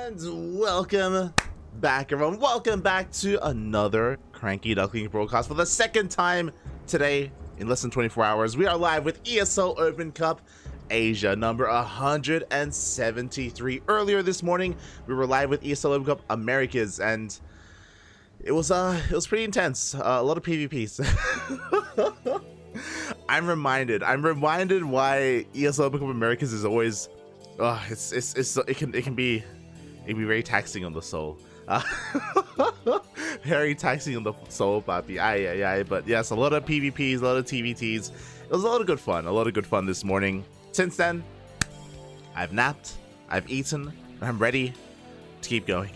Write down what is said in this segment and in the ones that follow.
And welcome back, everyone. Welcome back to another CranKy Duckling broadcast for the second time today in less than 24 hours. We are live with ESL Open Cup Asia number 173. Earlier this morning, we were live with ESL Open Cup Americas, and it was pretty intense. A lot of PvPs. I'm reminded why ESL Open Cup Americas is always it can be very taxing on the soul. Very taxing on the soul, papi. But yes, a lot of PvPs, a lot of TVTs. It was a lot of good fun this morning. Since then, I've napped, I've eaten, and I'm ready to keep going.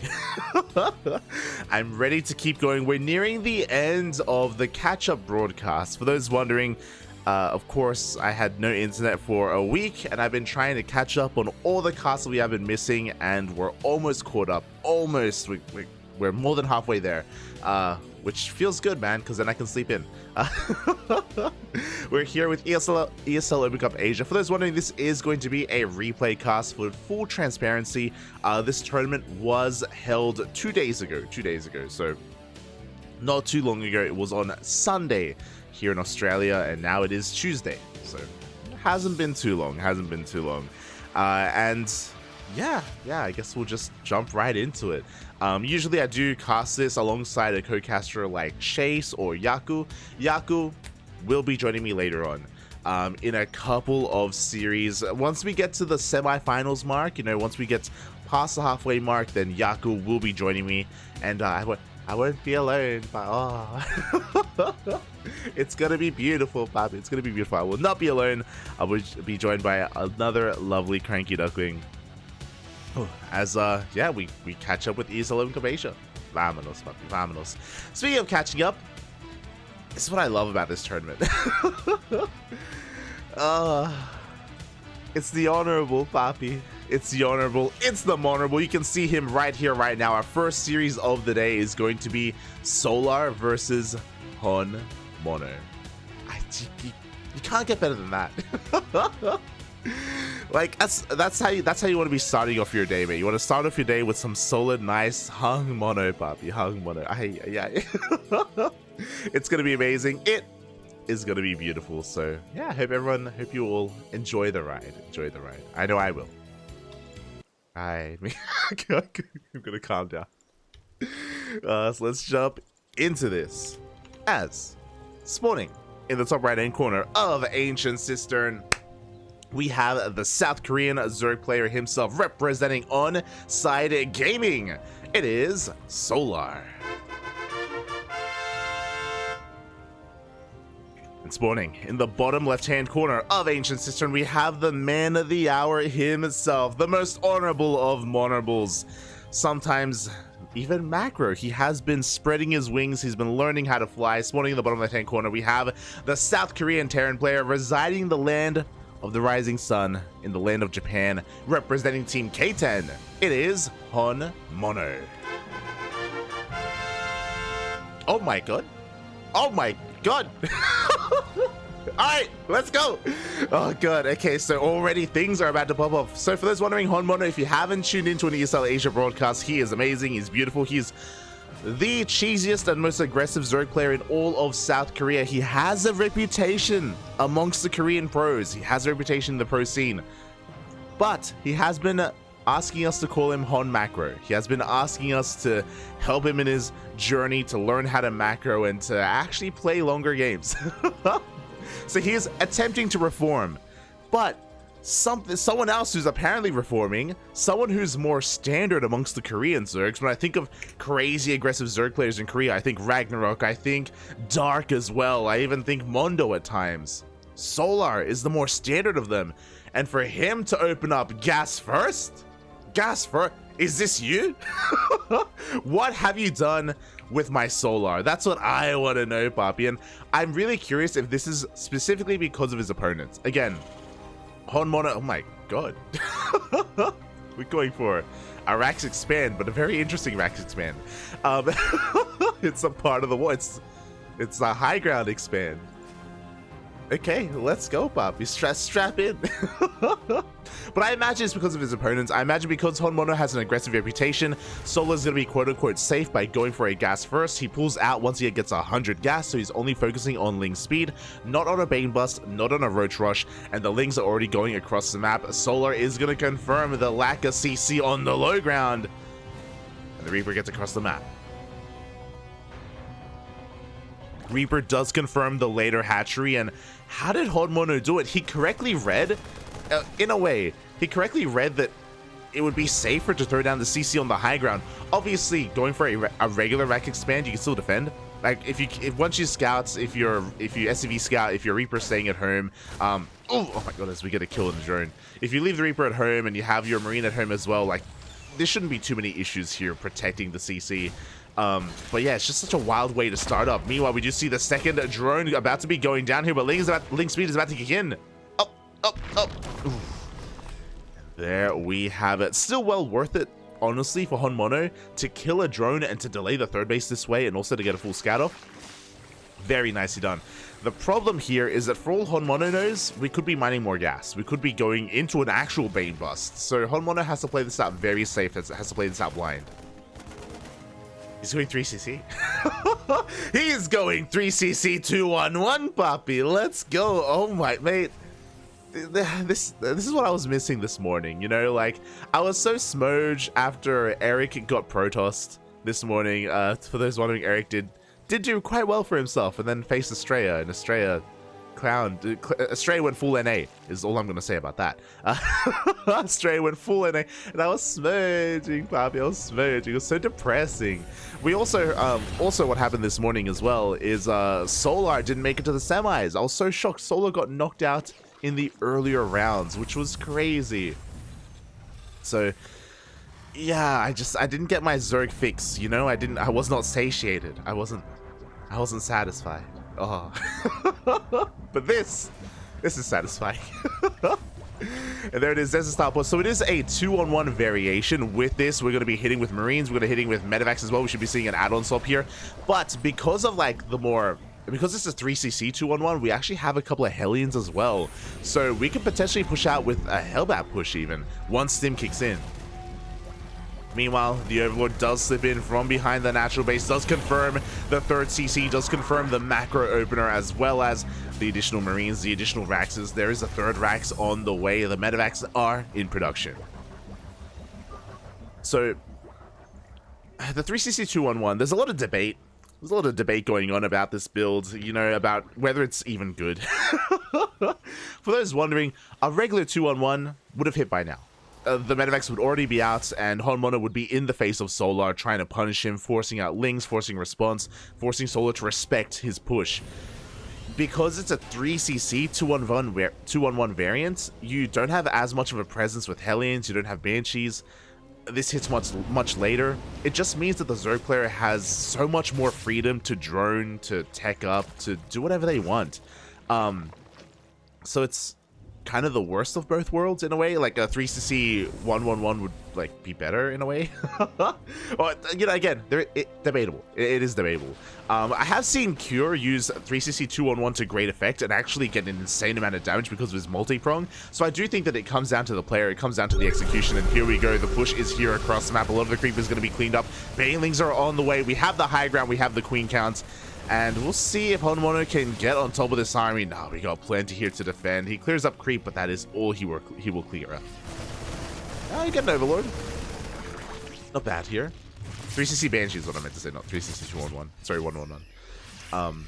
I'm ready to keep going. We're nearing the end of the catch-up broadcast. For those wondering, of course, I had no internet for a week, and I've been trying to catch up on all the casts we have been missing, and we're almost caught up. Almost. We're more than halfway there, which feels good, man, because then I can sleep in. We're here with ESL Open Cup Asia. For those wondering, this is going to be a replay cast. For full transparency, this tournament was held 2 days ago, so not too long ago. It was on Sunday here in Australia, and now it is Tuesday, so it hasn't been too long. And yeah, I guess we'll just jump right into it. Usually I do cast this alongside a co-caster like Chase or Yaku. Yaku will be joining me later on in a couple of series. Once we get to the semi-finals mark, once we get past the halfway mark, then Yaku will be joining me, and I won't be alone, but it's gonna be beautiful, Bobby. It's gonna be beautiful. I will not be alone. I will be joined by another lovely CranKy Duckling. As we catch up with ESL Open Cup Asia. Vámonos, papi, vámonos. Speaking of catching up, this is what I love about this tournament. It's the honorable, papi. It's the honorable. It's the honorable. You can see him right here, right now. Our first series of the day is going to be Solar versus HonMonO. You can't get better than that. Like that's how you want to be starting off your day, mate. You want to start off your day with some solid, nice HonMonO, papi. HonMonO. It's gonna be amazing. It is gonna be beautiful. So yeah, hope you all enjoy the ride. I know I will. I'm gonna calm down. So let's jump into this. As spawning in the top right hand corner of Ancient Cistern, we have the South Korean Zerg player himself representing On-Side Gaming. It is Solar. And spawning in the bottom left-hand corner of Ancient Cistern, we have the man of the hour himself, the most honorable of monorables. Sometimes even macro. He has been spreading his wings. He's been learning how to fly. Spawning in the bottom left-hand corner, we have the South Korean Terran player residing in the land of the rising sun, in the land of Japan, representing Team K10. It is HonMonO. Oh my god. Alright, let's go. Oh god. Okay, so already things are about to pop off. So for those wondering, HonMonO, if you haven't tuned into an ESL Asia broadcast, he is amazing, he's beautiful, he's the cheesiest and most aggressive Zerg player in all of South Korea. He has a reputation amongst the Korean pros. He has a reputation in the pro scene. But he has been asking us to call him Hon Macro. He has been asking us to help him in his journey to learn how to macro and to actually play longer games. So he is attempting to reform. But someone else who's apparently reforming, someone who's more standard amongst the Korean Zergs. When I think of crazy aggressive Zerg players in Korea, I think Ragnarok, I think Dark as well, I even think Mondo at times. Solar is the more standard of them, and for him to open up gas first, is this you? What have you done with my Solar? That's what I want to know, papi, and I'm really curious if this is specifically because of his opponents. Again, HonMonO, oh my god. We're going for a Rax Expand, but a very interesting Rax Expand. It's a part of the war. It's a high ground expand. Okay, let's go, Poppy. Strap in. But I imagine it's because of his opponents. I imagine because HonMonO has an aggressive reputation, Solar's going to be quote-unquote safe by going for a gas first. He pulls out once he gets 100 gas, so he's only focusing on Ling speed, not on a Bane Bust, not on a Roach Rush, and the Lings are already going across the map. Solar is going to confirm the lack of CC on the low ground, and the Reaper gets across the map. Reaper does confirm the later hatchery, and how did HonMonO do it? He correctly read, in a way, he correctly read that it would be safer to throw down the CC on the high ground. Obviously, going for a regular rack expand, you can still defend. Like if once you scouts, if you SCV scout, if your Reaper staying at home, oh my goodness, we get a kill in the drone. If you leave the Reaper at home and you have your Marine at home as well, like there shouldn't be too many issues here protecting the CC. But yeah, it's just such a wild way to start up. Meanwhile, we do see the second drone about to be going down here, but Ling speed is about to kick in. Up. Oof. There we have it. Still well worth it, honestly, for HonMonO to kill a drone and to delay the third base this way and also to get a full scout off. Very nicely done. The problem here is that for all HonMonO knows, we could be mining more gas. We could be going into an actual Bane Bust. So HonMonO has to play this out very safe, has to play this out blind. He's going 3cc. He is going 3cc 2-1-1, Poppy. Let's go. Oh my, mate. This is what I was missing this morning, you know, like I was so smooge after Eric got Protossed this morning. For those wondering, Eric did do quite well for himself and then faced Estrella, and Estrella Estrella went full NA is all I'm gonna say about that. Estrella went full NA and I was smudging, Poppy. I was smudging. It was so depressing. We also what happened this morning as well is Solar didn't make it to the semis. I was so shocked. Solar got knocked out in the earlier rounds, which was crazy. So yeah, I didn't get my Zerg fix, you know. I was not satiated. I wasn't satisfied. Oh. But this is satisfying. And there it is. There's the start point. So it is a 2-on-1 variation. With this, we're going to be hitting with Marines. We're going to be hitting with Medivacs as well. We should be seeing an add-on swap here. But because of like because it's a 3cc 2-on-1, we actually have a couple of Hellions as well. So we could potentially push out with a Hellbat push even once Stim kicks in. Meanwhile, the Overlord does slip in from behind the natural base, does confirm the third CC, does confirm the macro opener, as well as the additional Marines, the additional Raxes. There is a third Rax on the way. The Medivacs are in production. So, the 3cc 2-on-1, there's a lot of debate. There's a lot of debate going on about this build, you know, about whether it's even good. For those wondering, a regular 2-on-1 would have hit by now. The Medivacs would already be out, and HonMonO would be in the face of Solar, trying to punish him, forcing out Lings, forcing response, forcing Solar to respect his push. Because it's a 3cc 2-on-1 variant, you don't have as much of a presence with Hellions, you don't have Banshees. This hits much later. It just means that the Zerg player has so much more freedom to drone, to tech up, to do whatever they want. So it's kind of the worst of both worlds in a way. Like a 3cc 1-1-1 would like be better in a way. Or, you know, again, debatable. It is debatable. I have seen Cure use 3cc 2-on-1 to great effect and actually get an insane amount of damage because of his multi-prong. So I do think that it comes down to the player, it comes down to the execution, and here we go. The push is here across the map. A lot of the creep is going to be cleaned up. Banelings are on the way. We have the high ground, we have the queen counts. And we'll see if HonMonO can get on top of this army. No, we got plenty here to defend. He clears up creep, but that is all he will clear up. Oh, you get an Overlord. Not bad here. 3cc Banshee is what I meant to say, not 3cc 2-on-1. Sorry, 1-on-1.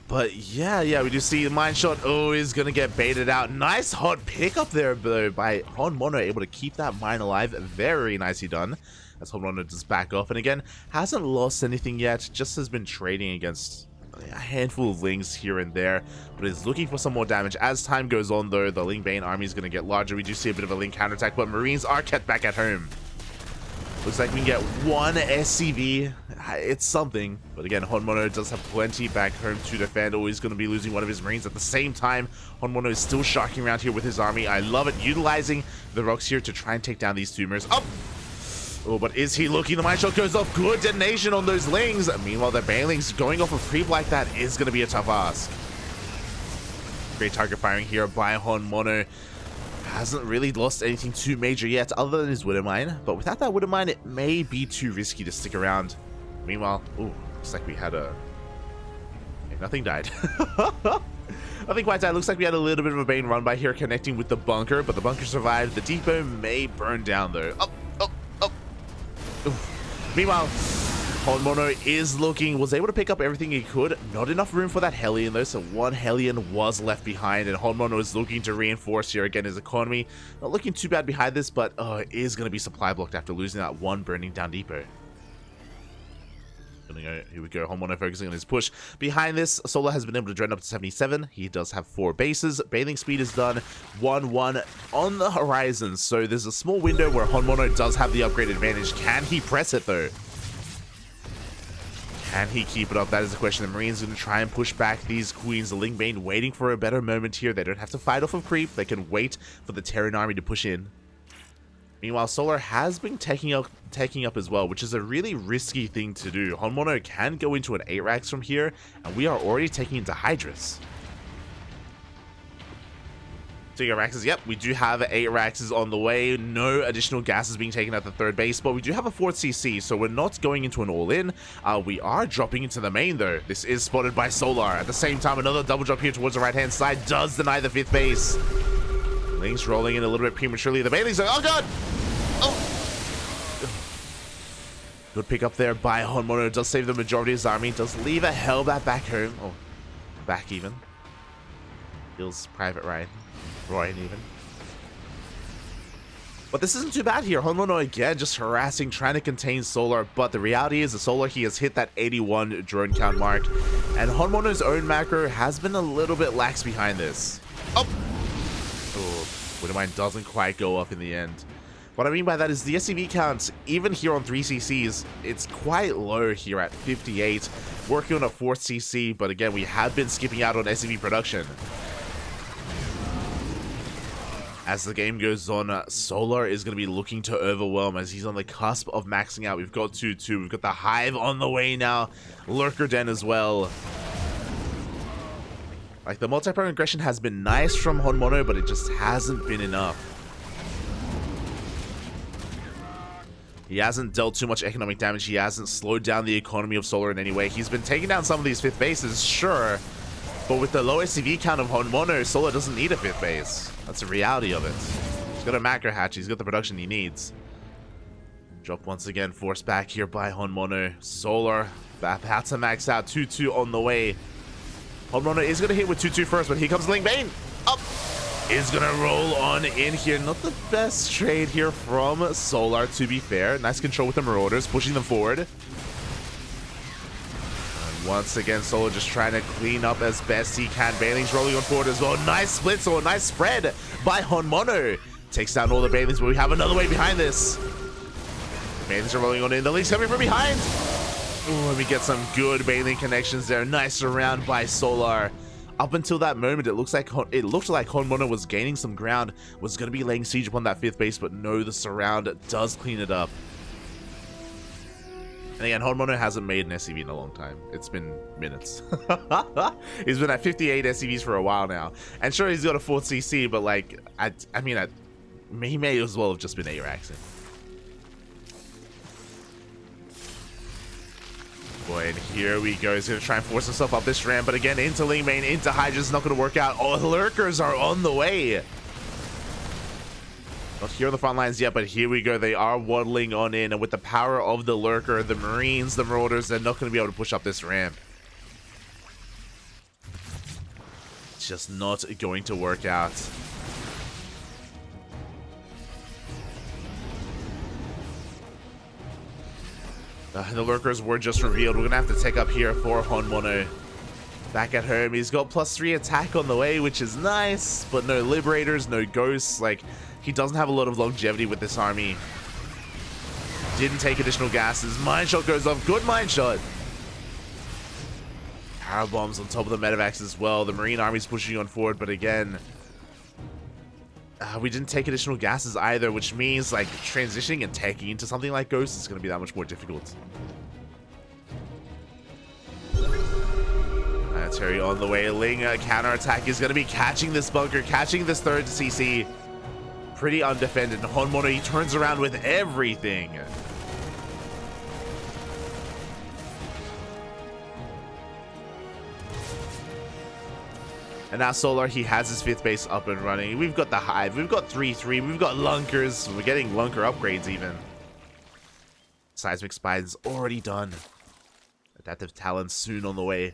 But yeah, we do see the mine shot. Oh, is gonna get baited out. Nice hot pickup there, though, by HonMonO, able to keep that mine alive. Very nicely done. As HonMonO does back off, and again, hasn't lost anything yet, just has been trading against a handful of Lings here and there, but is looking for some more damage. As time goes on, though, the Ling Bane army is going to get larger. We do see a bit of a Ling counterattack, but Marines are kept back at home. Looks like we can get one SCV. It's something, but again, HonMonO does have plenty back home to defend. Always going to be losing one of his Marines. At the same time, HonMonO is still sharking around here with his army. I love it, utilizing the rocks here to try and take down these tumors. Up! Oh, but is he looking? The mine shot goes off. Good detonation on those Lings. Meanwhile, the Banelings going off a creep like that is going to be a tough ask. Great target firing here by HonMonO. Hasn't really lost anything too major yet, other than his Widow Mine. But without that Widow Mine, it may be too risky to stick around. Meanwhile, ooh, looks like we had a... Okay, nothing died. Nothing quite died. Looks like we had a little bit of a Bane run by here, connecting with the bunker, but the bunker survived. The depot may burn down, though. Up, up, up. Oof. Meanwhile, HonMonO was able to pick up everything he could. Not enough room for that Hellion, though, so one Hellion was left behind, and HonMonO is looking to reinforce here again his economy. Not looking too bad behind this, but it is going to be supply blocked after losing that one burning down depot. Here we go, HonMonO focusing on his push. Behind this, Solar has been able to dread up to 77. He does have 4 bases. Bathing speed is done. 1-1 on the horizon, so there's a small window where HonMonO does have the upgrade advantage. Can he press it, though? Can he keep it up? That is the question. The Marines are going to try and push back these Queens. The Ling Bane waiting for a better moment here. They don't have to fight off of creep. They can wait for the Terran army to push in. Meanwhile, Solar has been taking up as well, which is a really risky thing to do. HonMonO can go into an 8-Rax from here, and we are already taking into Hydras. Taking 8-Raxes, yep, we do have 8-Raxes on the way. No additional gases being taken at the 3rd base, but we do have a 4th CC, so we're not going into an all-in. We are dropping into the main, though. This is spotted by Solar. At the same time, another double drop here towards the right-hand side does deny the 5th base. Lings rolling in a little bit prematurely. The Bailey's like, oh god! Oh! Good pick up there by HonMonO. Does save the majority of his army. Does leave a Hellbat back home. Oh, back even. Kills Private Ryan even. But this isn't too bad here. HonMonO again just harassing, trying to contain Solar. But the reality is the Solar, he has hit that 81 drone count mark. And HonMonO's own macro has been a little bit lax behind this. Oh! Oh, Widow Mine doesn't quite go up in the end. What I mean by that is the SCV count, even here on 3CCs, it's quite low here at 58. Working on a 4th CC, but again, we have been skipping out on SCV production. As the game goes on, Solar is going to be looking to overwhelm as he's on the cusp of maxing out. We've got 2-2. We've got the Hive on the way now. Lurker Den as well. Like, the multi-prone aggression has been nice from HonMonO, but it just hasn't been enough. He hasn't dealt too much economic damage. He hasn't slowed down the economy of Solar in any way. He's been taking down some of these 5th bases, sure. But with the low SCV count of HonMonO, Solar doesn't need a 5th base. That's the reality of it. He's got a macro hatch. He's got the production he needs. Drop once again. Forced back here by HonMonO. Solar about to max out. 2-2 on the way. HonMonO is going to hit with 2-2 first, but here comes Ling Bane. Up! Is going to roll on in here. Not the best trade here from Solar, to be fair. Nice control with the Marauders, pushing them forward. And once again, Solar just trying to clean up as best he can. Banelings rolling on forward as well. Nice split, so a nice spread by HonMonO. Takes down all the Banelings, but we have another way behind this. Banelings are rolling on in. The Link's coming from behind. Ooh, let me get some good Baneling connections there. Nice surround by Solar. Up until that moment, it looked like HonMonO was gaining some ground, was going to be laying siege upon that 5th base, but no, the surround does clean it up. And again, HonMonO hasn't made an SCV in a long time. It's been minutes. He's been at 58 SCVs for a while now. And sure, he's got a 4th CC, but like, he may as well have just been 8-Raxing. Boy, and here we go. He's going to try and force himself up this ramp, but again, into Ling Bane, into Hydra's not going to work out. Oh, Lurkers are on the way. Not here on the front lines yet, but here we go. They are waddling on in, and with the power of the Lurker, the Marines, the Marauders, they're not going to be able to push up this ramp. It's just not going to work out. The Lurkers were just revealed. We're going to have to take up here for HonMonO. Back at home, he's got +3 attack on the way, which is nice, but no Liberators, no Ghosts. Like, he doesn't have a lot of longevity with this army. Didn't take additional gases. Mine Shot goes off. Good Mine Shot. Power Bombs on top of the Medivacs as well. The Marine army's pushing on forward, but again, we didn't take additional gases either, which means like transitioning and taking into something like Ghost is going to be that much more difficult. Terry on the way. Ling counterattack is going to be catching this bunker, catching this third CC. Pretty undefended. HonMonO, he turns around with everything. And now Solar, he has his 5th base up and running. We've got the Hive, we've got 3-3, we've got Lunkers. We're getting Lunker upgrades even. Seismic Spine's already done. Adaptive Talent soon on the way.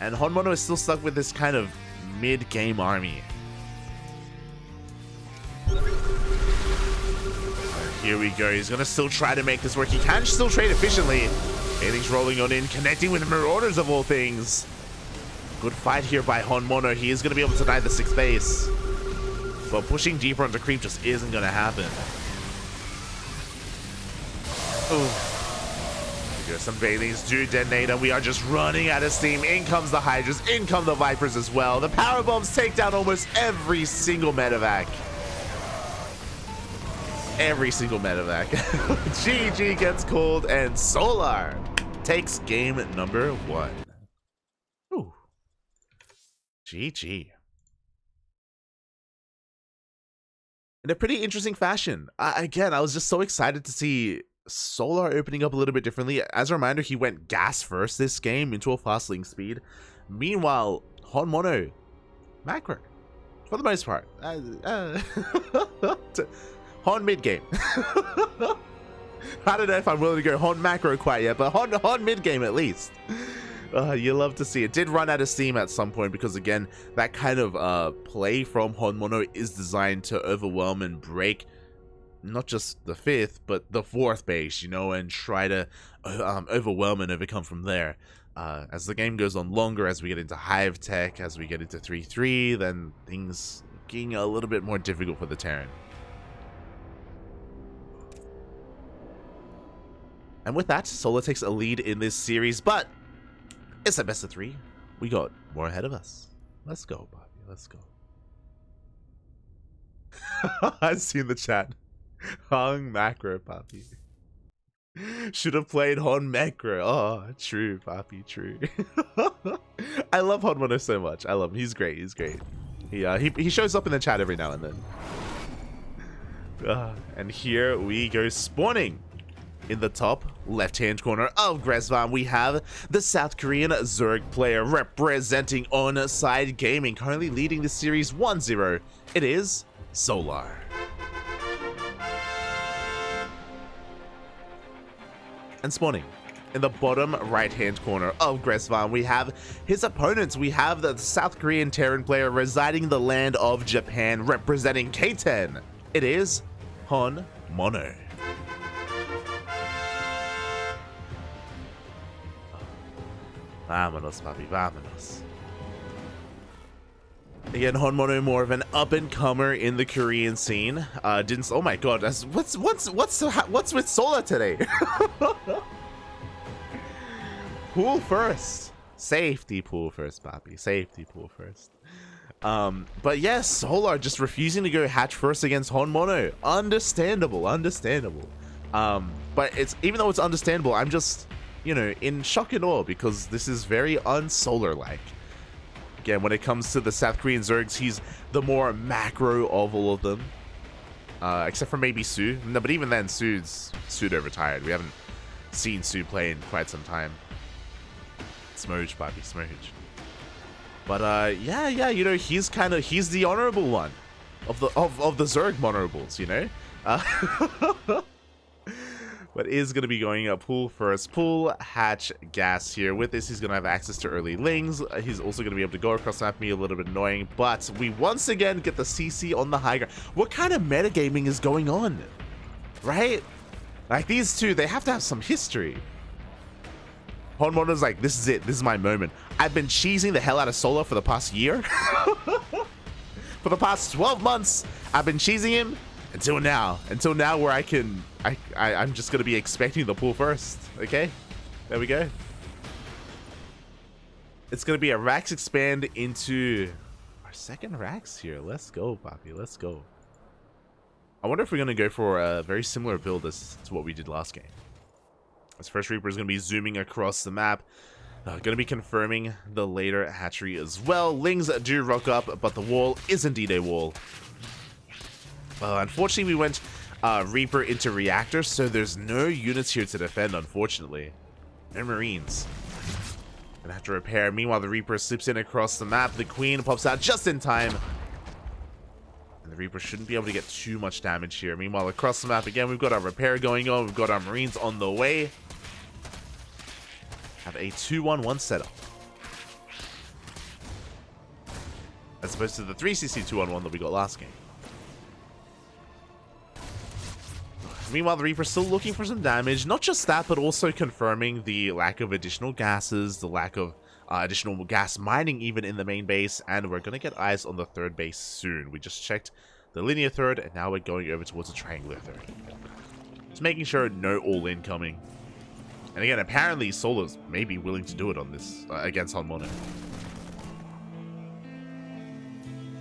And HonMonO is still stuck with this kind of mid-game army. Here we go. He's going to still try to make this work. He can still trade efficiently. Ailing's rolling on in, connecting with Marauders of all things. Good fight here by HonMonO. He is going to be able to deny the 6th base. But pushing deeper onto creep just isn't going to happen. Ooh. Some Bailey's do detonate, and we are just running out of steam. In comes the Hydras, in come the Vipers as well. The power bombs take down almost every single medevac. Every single medevac. GG gets called, and Solar takes game number 1. Ooh. GG. In a pretty interesting fashion. Again, I was just so excited to see Solar opening up a little bit differently. As a reminder, he went gas first this game into a fast link speed. Meanwhile, HonMonO, macro, for the most part. Hon mid game. I don't know if I'm willing to go Hon macro quite yet, but Hon mid game at least. You love to see it. Did run out of steam at some point because, again, that kind of play from HonMonO is designed to overwhelm and break not just the 5th, but the 4th base, you know, and try to overwhelm and overcome from there. As the game goes on longer, as we get into Hive Tech, as we get into 3-3, then things getting a little bit more difficult for the Terran. And with that, Solar takes a lead in this series, but it's a best of 3. We got more ahead of us. Let's go, Bobby. Let's go. I see in the chat. Hung macro, Papi. Should have played Hon macro. Oh, true, Papi, true. I love HonMonO so much. I love him. He's great. He's great. He shows up in the chat every now and then. And here we go, spawning in the top left-hand corner of Gresvan. We have the South Korean Zerg player representing On-Side Gaming, currently leading the series 1-0. It is Solar. And spawning in the bottom right-hand corner of Gresvan, we have his opponents. We have the South Korean Terran player residing in the land of Japan, representing K10. It is HonMonO. Vámonos, papi, vámonos. Again, HonMonO more of an up-and-comer in the Korean scene. Oh my god, what's with Solar today? Pool first. Safety pool first, papi. Safety pool first. But yes, Solar just refusing to go hatch first against HonMonO. Understandable. But even though it's understandable, I'm just, you know, in shock and awe because this is very un-Solar-like. Again, when it comes to the South Korean Zergs, he's the more macro of all of them. Except for maybe Su. No, but even then, Pseudo retired. We haven't seen Su play in quite some time. Smoge, papi, Smoge. But yeah, you know, he's the honorable one of the Zerg monorables, you know. But is going to be going up pool first. Pool, hatch, gas here. With this, he's going to have access to early lings. He's also going to be able to go across map, me a little bit annoying. But we once again get the CC on the high ground. What kind of metagaming is going on? Right? Like, these two, they have to have some history. HonMonO's like, this is it. This is my moment. I've been cheesing the hell out of Solar for the past year. For the past 12 months, I've been cheesing him. Until now where I'm just going to be expecting the pool first. Okay, there we go. It's going to be a Rax expand into our second Rax here. Let's go, papi, let's go. I wonder if we're going to go for a very similar build as to what we did last game. This first Reaper is going to be zooming across the map. Going to be confirming the later hatchery as well. Lings do rock up, but the wall is indeed a wall. Unfortunately, we went Reaper into Reactor, so there's no units here to defend, unfortunately. No Marines. Gonna have to repair. Meanwhile, the Reaper slips in across the map. The Queen pops out just in time. And the Reaper shouldn't be able to get too much damage here. Meanwhile, across the map again, we've got our repair going on. We've got our Marines on the way. Have a 2-1-1 setup. As opposed to the 3cc 2-on-1 that we got last game. Meanwhile, the Reaper's still looking for some damage. Not just that, but also confirming the lack of additional gases, the lack of additional gas mining even in the main base, and we're going to get eyes on the third base soon. We just checked the linear third, and now we're going over towards the triangular third. Just making sure no all-in coming. And again, apparently Solar's maybe willing to do it on this against HonMonO.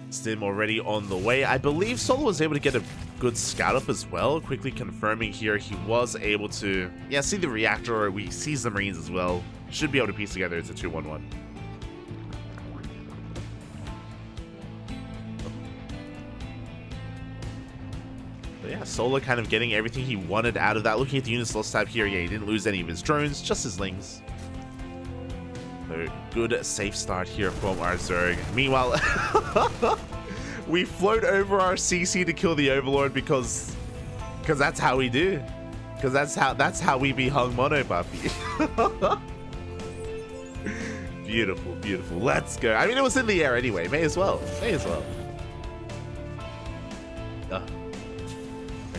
Stim already on the way. I believe Solar was able to get a good scout up as well. Quickly confirming here, he was able to, yeah, see the reactor. We see the Marines as well. Should be able to piece together it's a 2-1-1. But yeah, Solar kind of getting everything he wanted out of that. Looking at the units lost tab here, yeah, he didn't lose any of his drones, just his Lings. So good safe start here from our Zerg. Meanwhile, we float over our CC to kill the Overlord because that's how we do. Because that's how we be HonMonO, Buffy. Beautiful, beautiful. Let's go. I mean, it was in the air anyway. May as well. May as well.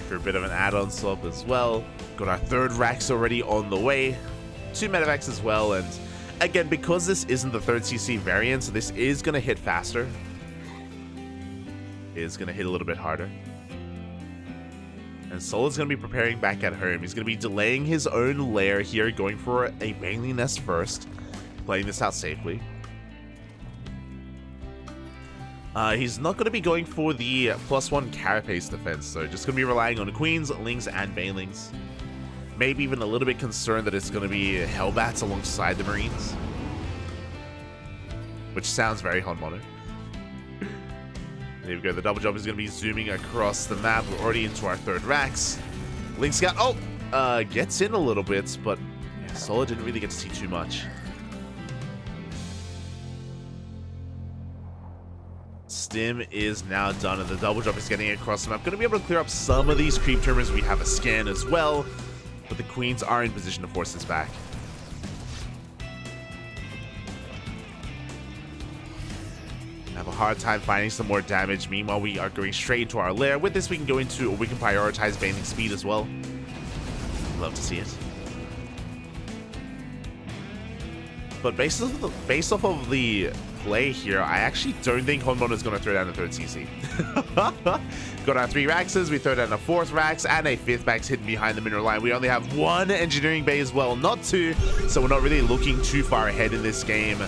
For a bit of an add-on swap as well. Got our third Rax already on the way. 2 medevacs as well, and again, because this isn't the third CC variant, so this is going to hit faster. Is going to hit a little bit harder. And Solar's going to be preparing back at home. He's going to be delaying his own lair here, going for a Bailey nest first. Playing this out safely. He's not going to be going for the +1 carapace defense, so just going to be relying on Queens, Lings, and Bailings. Maybe even a little bit concerned that it's going to be Hellbats alongside the Marines. Which sounds very HonMonO. There we go, the double jump is going to be zooming across the map. We're already into our third Rax. Link Scout, gets in a little bit, but yeah, Solar didn't really get to see too much. Stim is now done, and the double jump is getting across the map. Going to be able to clear up some of these creep terminals. We have a scan as well, but the Queens are in position to force this back. Have a hard time finding some more damage. Meanwhile, we are going straight into our lair. With this, we can go into, or we can prioritize banding speed as well. Love to see it. But based off of the play here, I actually don't think HonMonO is going to throw down a third CC. Got our 3 Raxes, we throw down a 4th Rax, and a 5th Rax hidden behind the mineral line. We only have 1 engineering bay as well, not 2, so we're not really looking too far ahead in this game.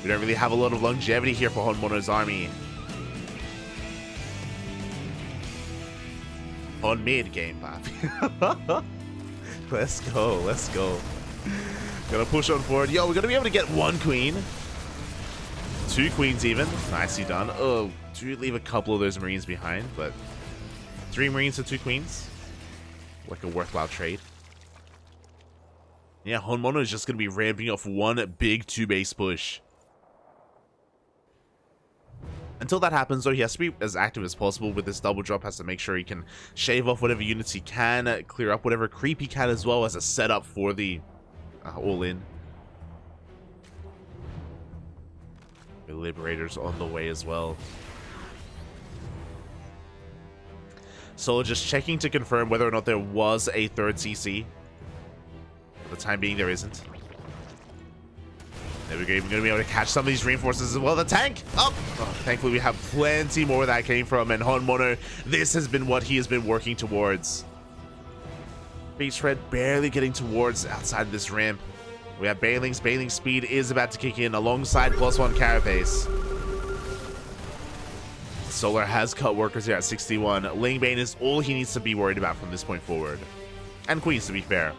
We don't really have a lot of longevity here for HonMonO's army. On mid game, Pop. Let's go, let's go. Gonna push on forward. Yo, we're gonna be able to get 1 queen. 2 queens even. Nicely done. Oh, do leave a couple of those Marines behind, but 3 Marines to 2 queens. Like a worthwhile trade. Yeah, HonMonO is just gonna be ramping off 1 big 2 base push. Until that happens, though, he has to be as active as possible with this double drop. Has to make sure he can shave off whatever units he can, clear up whatever creep he can, as well as a setup for the all-in. The Liberators on the way as well. Solar just checking to confirm whether or not there was a third CC. For the time being, there isn't. There we go. We're going to be able to catch some of these reinforcements as well. The tank up. Oh, thankfully, we have plenty more where that came from. And HonMonO, this has been what he has been working towards. Beach Red barely getting towards outside of this ramp. We have Bailings. Bailing speed is about to kick in alongside +1 carapace. Solar has cut workers here at 61. Lingbane is all he needs to be worried about from this point forward. And Queens, to be fair.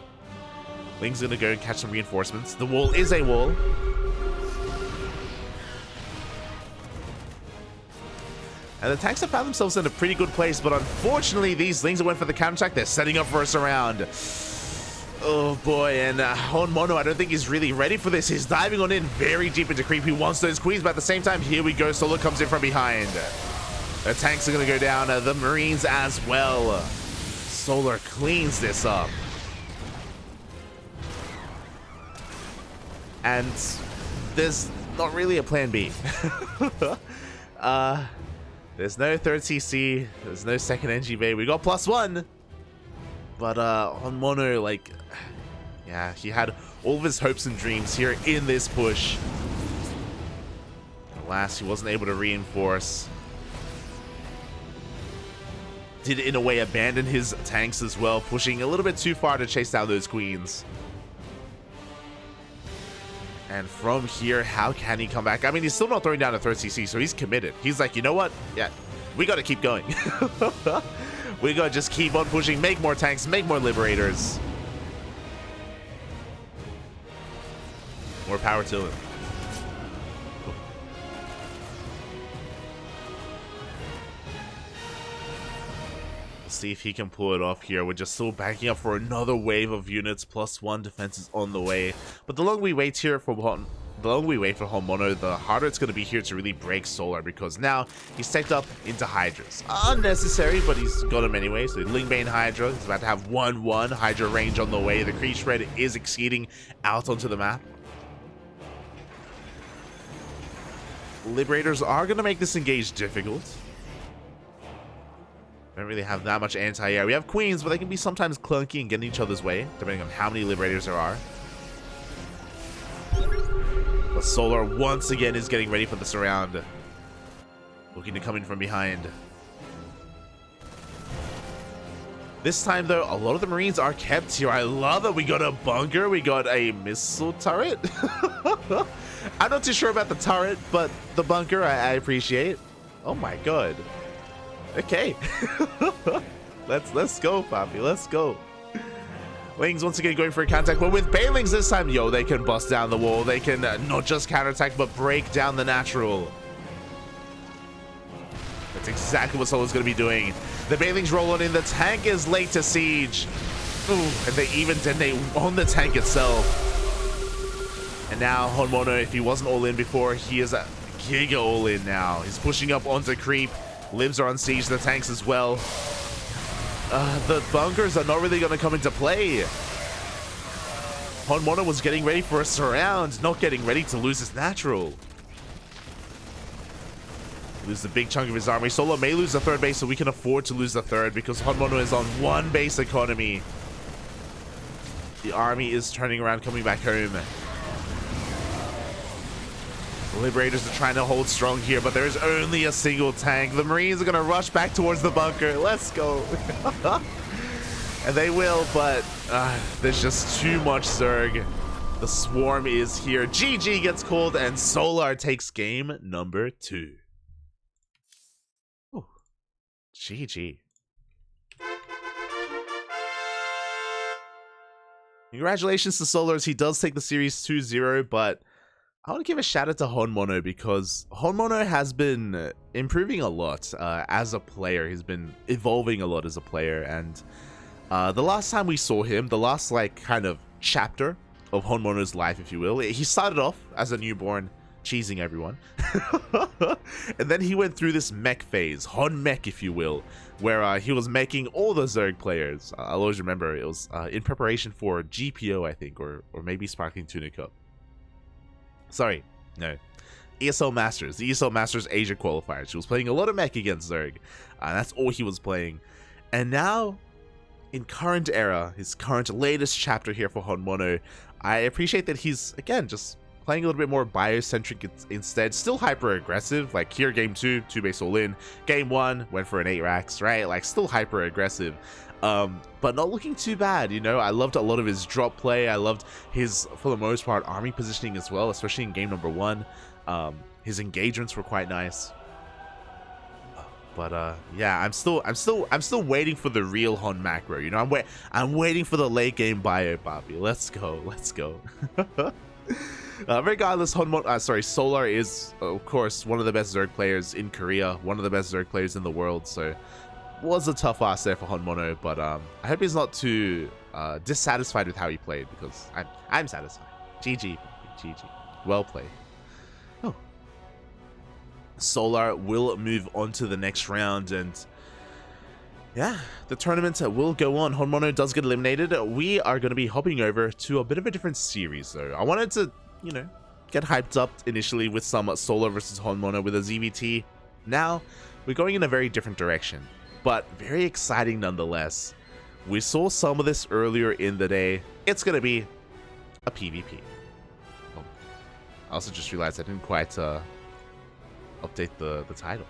Ling's gonna go and catch some reinforcements. The wall is a wall. And the tanks have found themselves in a pretty good place, but unfortunately, these Lings that went for the counterattack, they're setting up for us around. Oh boy, and HonMonO, I don't think he's really ready for this. He's diving on in very deep into creep. He wants those queens, but at the same time, here we go. Solar comes in from behind. The tanks are going to go down. The Marines as well. Solar cleans this up. And there's not really a plan B. There's no third CC. There's no second NG Bay. We got +1. But HonMonO, like, yeah, he had all of his hopes and dreams here in this push. Alas, he wasn't able to reinforce. Did, in a way, abandon his tanks as well, pushing a little bit too far to chase down those queens. And from here, how can he come back? I mean, he's still not throwing down a third CC, so he's committed. He's like, you know what? Yeah, we got to keep going. We gotta just keep on pushing, make more tanks, make more liberators. More power to him. Let's see if he can pull it off here. We're just still backing up for another wave of units. +1 defense is on the way. But the longer we wait here for HonMonO, the harder it's going to be here to really break Solar, because now he's teched up into Hydras. Unnecessary, but he's got him anyway. So Lingbane Hydra, he's about to have 1-1 Hydra range on the way. The creep spread is exceeding out onto the map. Liberators are going to make this engage difficult. Don't really have that much anti-air. We have queens, but they can be sometimes clunky and get in each other's way, depending on how many liberators there are. But Solar once again is getting ready for the surround. Looking to come in from behind. This time, though, a lot of the Marines are kept here. I love that we got a bunker. We got a missile turret. I'm not too sure about the turret, but the bunker I appreciate. Oh my god. Okay. Let's go, Papi. Let's go. Lings once again going for a counterattack, but with Banelings this time, yo, they can bust down the wall. They can not just counterattack, but break down the natural. That's exactly what Solar's going to be doing. The Banelings roll on in. The tank is late to siege. Ooh, and they even detonate on the tank itself. And now HonMonO, if he wasn't all in before, he is a giga all in now. He's pushing up onto creep. Libs are on siege, the tanks as well. The bunkers are not really going to come into play. HonMonO was getting ready for a surround, not getting ready to lose his natural. Lose the big chunk of his army. Solar may lose the third base, so we can afford to lose the third because HonMonO is on one base economy. The army is turning around, coming back home. The Liberators are trying to hold strong here, but there's only a single tank. The Marines are going to rush back towards the bunker. Let's go. And they will, but there's just too much Zerg. The swarm is here. GG gets called, and Solar takes game number 2. Ooh. GG. Congratulations to Solar as he does take the series 2-0, but I want to give a shout out to HonMonO because HonMonO has been improving a lot as a player. He's been evolving a lot as a player, and the last time we saw him, the last like kind of chapter of HonMonO's life, if you will, he started off as a newborn cheesing everyone. And then he went through this mech phase, HonMech if you will, where he was making all the Zerg players. I'll always remember it was in preparation for GPO, I think, or maybe Sparkling Tuna Cup. Sorry, no. ESL Masters, the ESL Masters Asia qualifiers. He was playing a lot of mech against Zerg. That's all he was playing. And now, in current era, his current latest chapter here for HonMonO, I appreciate that he's, again, just playing a little bit more biocentric instead. Still hyper aggressive, like here game 2, 2-base all in. Game 1, went for an 8 racks, right? Like still hyper aggressive. But not looking too bad, you know. I loved a lot of his drop play. I loved his, for the most part, army positioning as well, especially in game number 1. His engagements were quite nice. But yeah, I'm still waiting for the real Hon macro. You know, I'm waiting for the late game bio, Bobby. Let's go. Regardless, Solar is of course one of the best Zerg players in Korea, one of the best Zerg players in the world. So was a tough ask there for HonMonO, but I hope he's not too dissatisfied with how he played, because I'm satisfied. GG. Well played. Oh. Solar will move on to the next round, and yeah, the tournament will go on. HonMonO does get eliminated. We are going to be hopping over to a bit of a different series, though. I wanted to, you know, get hyped up initially with some Solar versus HonMonO with a ZvT. Now, we're going in a very different direction, but very exciting nonetheless. We saw some of this earlier in the day. It's going to be a PvP. Oh, I also just realized I didn't quite update the title.